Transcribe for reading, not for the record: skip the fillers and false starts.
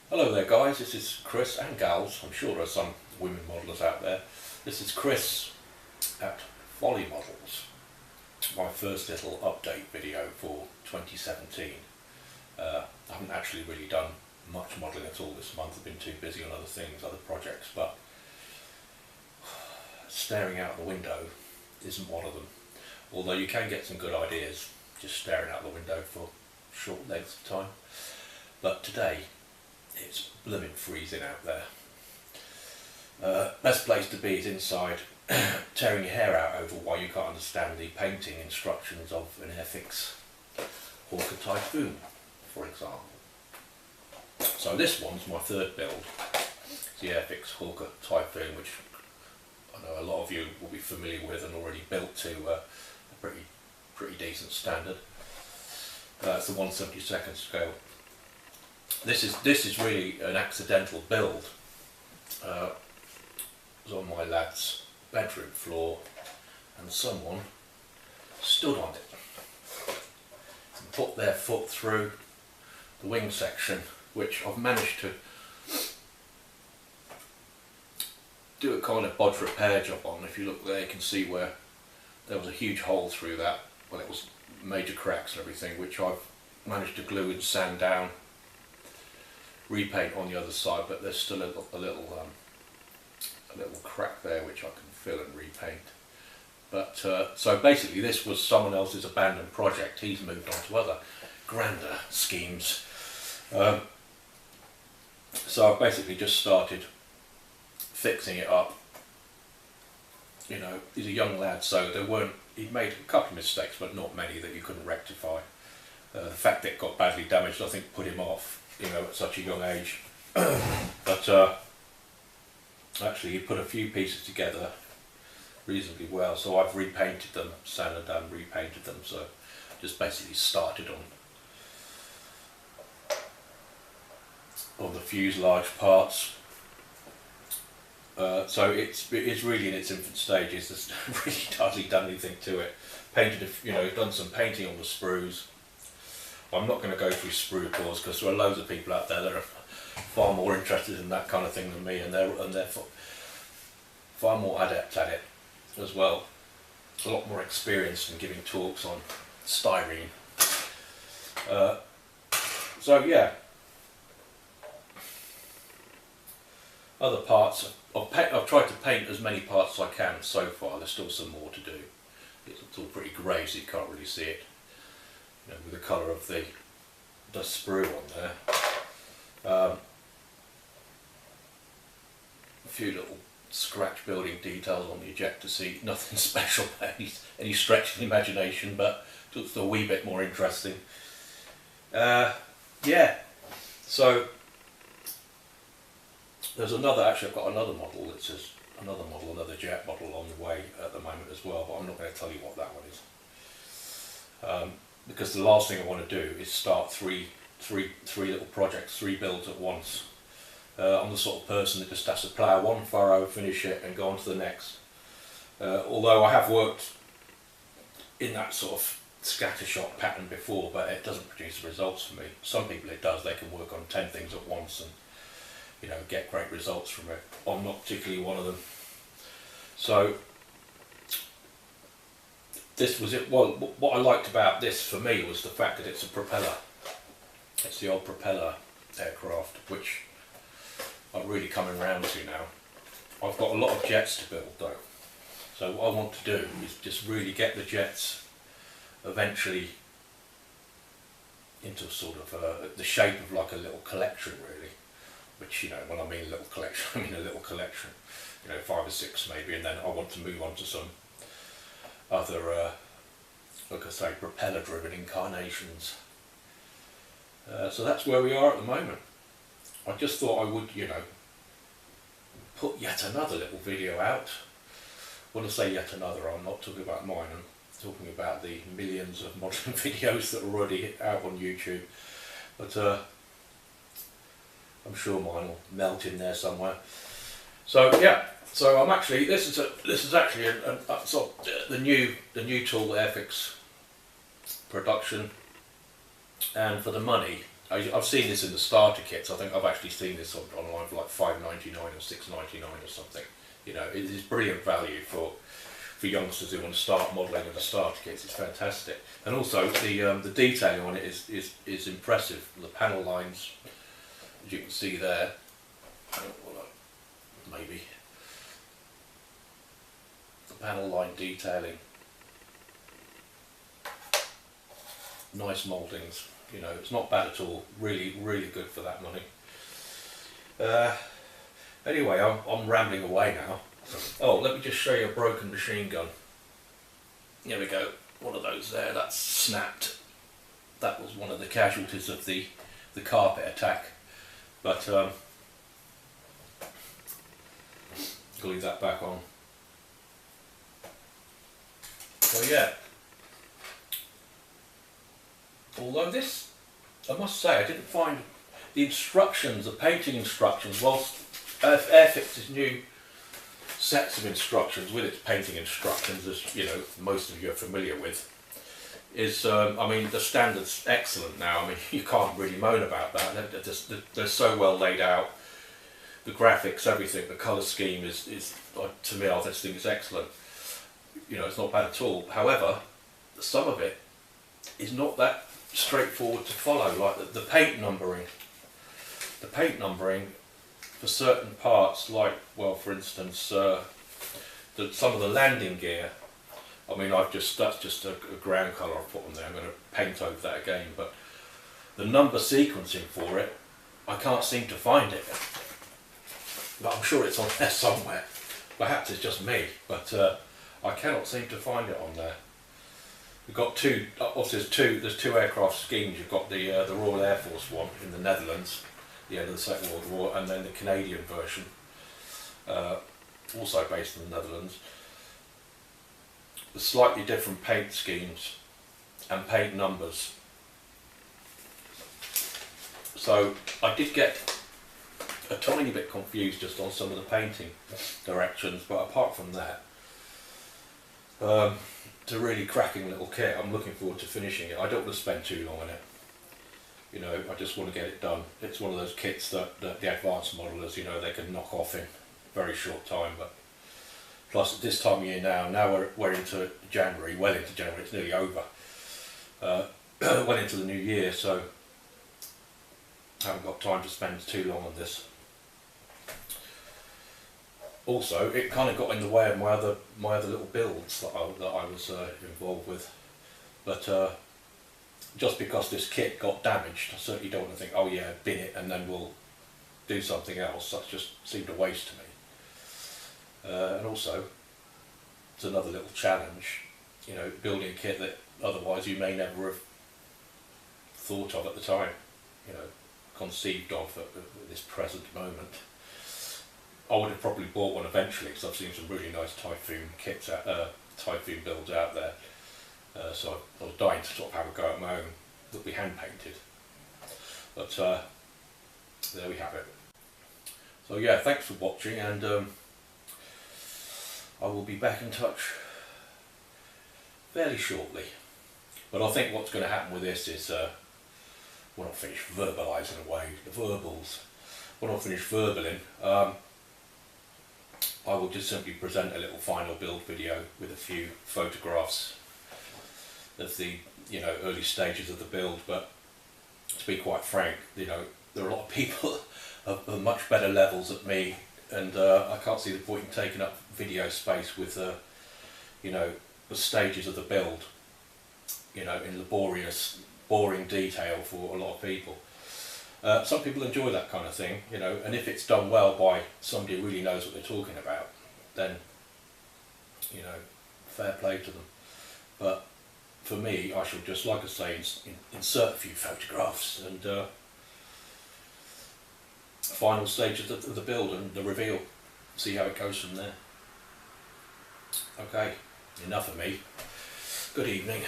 Hello there guys, this is Chris and gals, I'm sure there are some women modellers out there. This is Chris at Foray Models, my first little update video for 2017. I haven't actually really done much modelling at all this month. I've been too busy on other things, other projects, but staring out the window isn't one of them. Although you can get some good ideas just staring out the window for short lengths of time. But today, it's blooming freezing out there. Best place to be is inside, tearing your hair out over why you can't understand the painting instructions of an Airfix Hawker Typhoon, for example. So this one's my third build. It's the Airfix Hawker Typhoon, which I know a lot of you will be familiar with and already built to a pretty decent standard. It's the 1/72 scale. This is really an accidental build. It was on my lad's bedroom floor and someone stood on it and put their foot through the wing section, which I've managed to do a kind of bodge repair job on. If you look there, you can see where there was a huge hole through that. Well, it was major cracks and everything, which I've managed to glue and sand down, repaint on the other side, but there's still a little crack there which I can fill and repaint. But so basically this was someone else's abandoned project. He's moved on to other grander schemes. So I basically just started fixing it up. You know, he's a young lad, so he'd made a couple of mistakes, but not many that you couldn't rectify. The fact that it got badly damaged, I think, put him off, you know, at such a young age. But actually he put a few pieces together reasonably well, so I've repainted them, sanded them, repainted them, so just basically started on the fuselage parts. So it's really in its infant stages. There's really hardly done anything to it. Painted, you know, done some painting on the sprues. I'm not going to go through sprue cores because there are loads of people out there that are far more interested in that kind of thing than me, and they're far more adept at it as well. A lot more experienced in giving talks on styrene. So yeah, other parts I've tried to paint as many parts as I can so far. There's still some more to do. It's all pretty grey, so you can't really see it, you know, with the colour of the dust sprue on there. A few little scratch building details on the ejector seat, nothing special by any stretch of the imagination, but just a wee bit more interesting. Yeah, so there's actually I've got another model that says, another jet model on the way at the moment as well, but I'm not going to tell you what that one is. Because the last thing I want to do is start three little projects, 3 builds at once. I'm the sort of person that just has to plough one furrow, finish it and go on to the next. Although I have worked in that sort of scattershot pattern before, but it doesn't produce results for me. Some people it does. They can work on 10 things at once and, you know, get great results from it. I'm not particularly one of them. So this was it. Well, what I liked about this for me was the fact that it's a propeller. It's the old propeller aircraft, which I'm really coming round to now. I've got a lot of jets to build though. So what I want to do is just really get the jets eventually into sort of the shape of like a little collection really. Which, you know, when I mean a little collection, I mean a little collection, you know, 5 or 6 maybe, and then I want to move on to some other, like I say, propeller driven incarnations. So that's where we are at the moment. I just thought I would, you know, put yet another little video out. When I say yet another, I'm not talking about mine, I'm talking about the millions of modelling videos that are already out on YouTube. But I'm sure mine will melt in there somewhere. So yeah, so I'm actually this is actually sort of the new tool Airfix production, and for the money I've seen this in the starter kits. I think I've actually seen this online for like £5.99 or £6.99 or something. You know, it is brilliant value for youngsters who want to start modelling with the starter kits. It's fantastic, and also the detailing on it is impressive. The panel lines, as you can see there, maybe the panel line detailing, nice mouldings. You know, it's not bad at all. Really, really good for that money. Anyway, I'm rambling away now. Oh, let me just show you a broken machine gun. Here we go. One of those there. That's snapped. That was one of the casualties of the carpet attack. But I'll leave that back on. So yeah. Although this, I must say, I didn't find the instructions, the painting instructions, whilst Airfix's new sets of instructions with its painting instructions, as you know, most of you are familiar with, is, I mean, the standard's excellent now. I mean, you can't really moan about that. They're so well laid out. The graphics, everything, the colour scheme is to me, I just think it's excellent. You know, it's not bad at all. However, some of it is not that straightforward to follow, like the paint numbering. The paint numbering for certain parts, like, well, for instance, some of the landing gear. I mean, that's just a ground colour I've put on there. I'm going to paint over that again, but the number sequencing for it, I can't seem to find it. But I'm sure it's on there somewhere. Perhaps it's just me, but I cannot seem to find it on there. We've got two. Obviously, there's two aircraft schemes. You've got the Royal Air Force one in the Netherlands, the end of the Second World War, and then the Canadian version, also based in the Netherlands. With slightly different paint schemes and paint numbers. So I did get a tiny bit confused just on some of the painting directions, but apart from that, it's a really cracking little kit. I'm looking forward to finishing it. I don't want to spend too long on it. You know, I just want to get it done. It's one of those kits that the advanced modelers, you know, they can knock off in a very short time. But plus, at this time of year now we're into January, well into January. It's nearly over. Well into the new year, so I haven't got time to spend too long on this. Also, it kind of got in the way of my other little builds that I was involved with. But just because this kit got damaged, I certainly don't want to think, oh yeah, bin it and then we'll do something else. That just seemed a waste to me. And also, it's another little challenge, you know, building a kit that otherwise you may never have thought of at the time, you know, conceived of at this present moment. I would have probably bought one eventually, because I've seen some really nice Typhoon kits, Typhoon builds out there. So I was dying to sort of have a go at my own, that we hand painted. But there we have it. So yeah, thanks for watching, and I will be back in touch fairly shortly. But I think what's going to happen with this is, when I finish verbalising away the verbals, when I finish verbaling, I will just simply present a little final build video with a few photographs of the, you know, early stages of the build. But to be quite frank, you know, there are a lot of people of much better levels than me, and I can't see the point in taking up video space with, you know, the stages of the build, you know, in laborious, boring detail for a lot of people. Some people enjoy that kind of thing, you know, and if it's done well by somebody who really knows what they're talking about, then, you know, fair play to them. But for me, I shall just, like I say, insert a few photographs and final stages of the build and the reveal, see how it goes from there. Okay, enough of me. Good evening.